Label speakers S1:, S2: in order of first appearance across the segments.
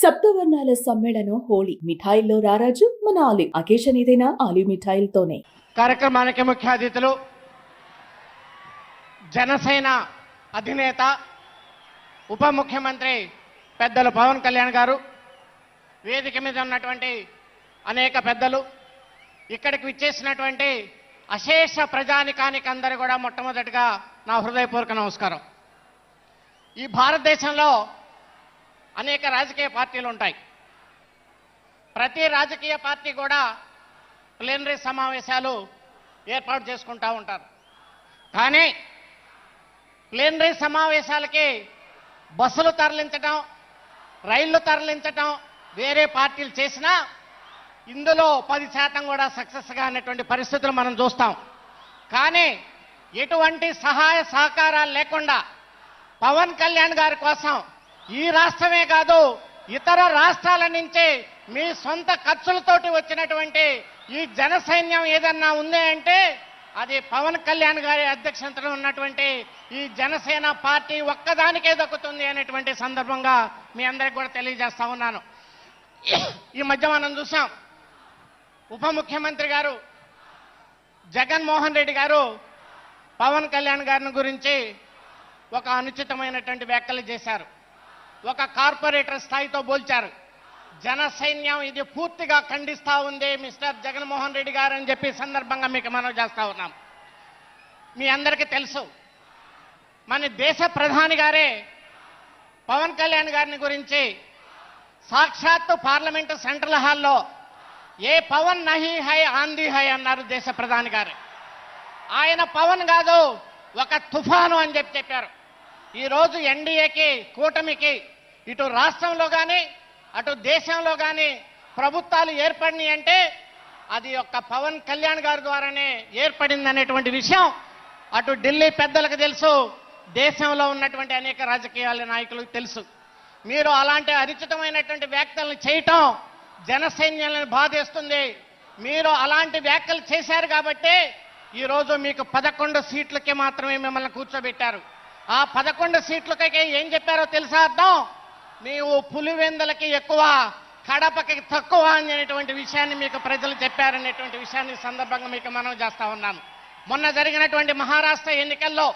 S1: సప్తవర్ణాల సమ్మేళనం హోళీ మిఠాయిల్లో రారాజు మన ఆలివ్. అకేషన్ ఏదైనా ఆలివ్ మిఠాయిలతోనే.
S2: కార్యక్రమానికి ముఖ్య అతిథులు జనసేన అధినేత ఉప ముఖ్యమంత్రి పెద్దలు పవన్ కళ్యాణ్ గారు, వేదిక మీద ఉన్నటువంటి అనేక పెద్దలు, ఇక్కడికి విచ్చేసినటువంటి అశేష ప్రజానికానికి అందరూ కూడా మొట్టమొదటిగా నా హృదయపూర్వక నమస్కారం. ఈ భారతదేశంలో అనేక రాజకీయ పార్టీలు ఉంటాయి. ప్రతి రాజకీయ పార్టీ కూడా ప్లీనరీ సమావేశాలు ఏర్పాటు చేసుకుంటూ ఉంటారు. కానీ ప్లీనరీ సమావేశాలకి బస్సులు తరలించడం, రైళ్లు తరలించడం వేరే పార్టీలు చేసినా ఇందులో 10% కూడా సక్సెస్ కానటువంటి పరిస్థితులు మనం చూస్తాం. కానీ ఎటువంటి సహాయ సహకారాలు లేకుండా పవన్ కళ్యాణ్ గారి కోసం ఈ రాష్ట్రమే కాదు ఇతర రాష్ట్రాల నుంచి మీ సొంత ఖర్చులతోటి వచ్చినటువంటి ఈ జన సైన్యం ఏదన్నా ఉంది అంటే అది పవన్ కళ్యాణ్ గారి అధ్యక్షతన ఉన్నటువంటి ఈ జనసేన పార్టీ ఒక్కదానికే దక్కుతుంది అనేటువంటి సందర్భంగా మీ అందరికి కూడా తెలియజేస్తా ఉన్నాను. ఈ మధ్య మనం చూసాం, ఉప ముఖ్యమంత్రి గారు జగన్మోహన్ రెడ్డి గారు పవన్ కళ్యాణ్ గారిని గురించి ఒక అనుచితమైనటువంటి వ్యాఖ్యలు చేశారు. ఒక కార్పొరేటర్ స్థాయితో పోల్చారు. జన సైన్యం ఇది పూర్తిగా ఖండిస్తా ఉంది మిస్టర్ జగన్మోహన్ రెడ్డి గారు అని చెప్పి సందర్భంగా మీకు మనవి చేస్తా ఉన్నాం. మీ అందరికీ తెలుసు, మన దేశ ప్రధాని గారే పవన్ కళ్యాణ్ గారిని గురించి సాక్షాత్తు పార్లమెంటు సెంట్రల్ హాల్లో ఏ పవన్ నహీ హై ఆంధీ హై అన్నారు దేశ ప్రధాని గారు. ఆయన పవన్ కాదు, ఒక తుఫాను అని చెప్పారు. ఈరోజు ఎన్డీఏకి, కూటమికి ఇటు రాష్ట్రంలో కానీ అటు దేశంలో కానీ ప్రభుత్వాలు ఏర్పడినాయి అంటే అది ఒక్క పవన్ కళ్యాణ్ గారి ద్వారానే ఏర్పడింది అనేటువంటి విషయం అటు ఢిల్లీ పెద్దలకు తెలుసు, దేశంలో ఉన్నటువంటి అనేక రాజకీయాల నాయకులకు తెలుసు. మీరు అలాంటి అరిచితమైనటువంటి వ్యాఖ్యలను చేయటం జనసైన్యాలను బాధేస్తుంది. మీరు అలాంటి వ్యాఖ్యలు చేశారు కాబట్టి ఈరోజు మీకు 11 సీట్లకి మాత్రమే మిమ్మల్ని కూర్చోబెట్టారు. ఆ 11 సీట్లకి ఏం చెప్పారో తెలుసా అర్థం? నీవు పులివెందులకి ఎక్కువ, కడపకి తక్కువ అనేటువంటి విషయాన్ని మీకు ప్రజలు చెప్పారనేటువంటి విషయాన్ని సందర్భంగా మీకు మనం చేస్తా ఉన్నాను. మొన్న జరిగినటువంటి మహారాష్ట్ర ఎన్నికల్లో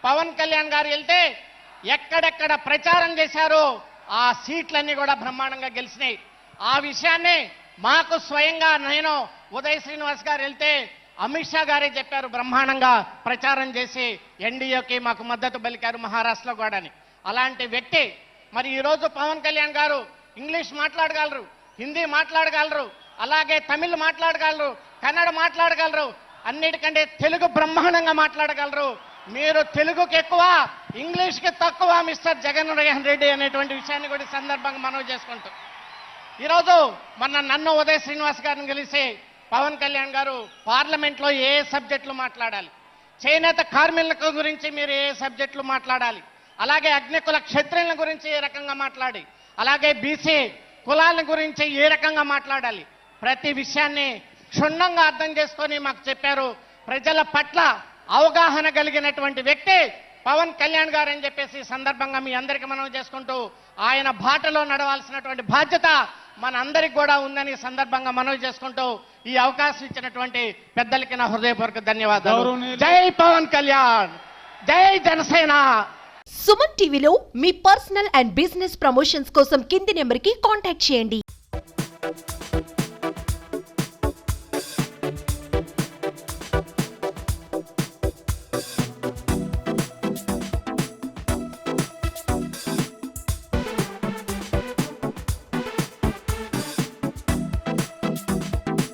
S2: పవన్ కళ్యాణ్ గారు వెళ్తే ఎక్కడెక్కడ ప్రచారం చేశారో ఆ సీట్లన్నీ కూడా బ్రహ్మాండంగా గెలిచినాయి. ఆ విషయాన్ని మాకు స్వయంగా నేను ఉదయ్ శ్రీనివాస్ గారు వెళ్తే అమిత్ షా గారే చెప్పారు, బ్రహ్మాండంగా ప్రచారం చేసి ఎన్డీఏకి మాకు మద్దతు పలికారు మహారాష్ట్రలో కూడా అని. అలాంటి వ్యక్తి మరి ఈరోజు పవన్ కళ్యాణ్ గారు ఇంగ్లీష్ మాట్లాడగలరు, హిందీ మాట్లాడగలరు, అలాగే తమిళ్ మాట్లాడగలరు, కన్నడ మాట్లాడగలరు, అన్నిటికంటే తెలుగు బ్రహ్మాండంగా మాట్లాడగలరు. మీరు తెలుగుకి ఎక్కువ, ఇంగ్లీష్కి తక్కువ మిస్టర్ జగన్మోహన్ రెడ్డి అనేటువంటి విషయాన్ని కూడా సందర్భంగా మనవి చేసుకుంటాం. ఈరోజు నన్ను ఉదయ్ శ్రీనివాస్ గారిని కలిసి పవన్ కళ్యాణ్ గారు పార్లమెంట్లో ఏ సబ్జెక్టులు మాట్లాడాలి, చేనేత కార్మికుల గురించి మీరు ఏ సబ్జెక్టులు మాట్లాడాలి, అలాగే అగ్నికుల క్షత్రియుల గురించి ఏ రకంగా మాట్లాడి, అలాగే బీసీ కులాల గురించి ఏ రకంగా మాట్లాడాలి, ప్రతి విషయాన్ని క్షుణ్ణంగా అర్థం చేసుకొని మాకు చెప్పారు. ప్రజల పట్ల అవగాహన కలిగినటువంటి వ్యక్తి పవన్ కళ్యాణ్ గారు అని చెప్పేసి సందర్భంగా మీ అందరికీ మనం చేసుకుంటూ ఆయన బాటలో నడవాల్సినటువంటి బాధ్యత మన అందరికి కూడా ఉందని సందర్భంగా మనవి చేసుకుంటూ ఈ అవకాశం ఇచ్చినటువంటి పెద్దలకి నా హృదయపూర్వక ధన్యవాదాలు. జై పవన్ కళ్యాణ్, జై జనసేన.
S3: సుమన్ టీవీలో మీ పర్సనల్ అండ్ బిజినెస్ ప్రమోషన్స్ కోసం కింది నెంబర్కి కాంటాక్ట్ చేయండి.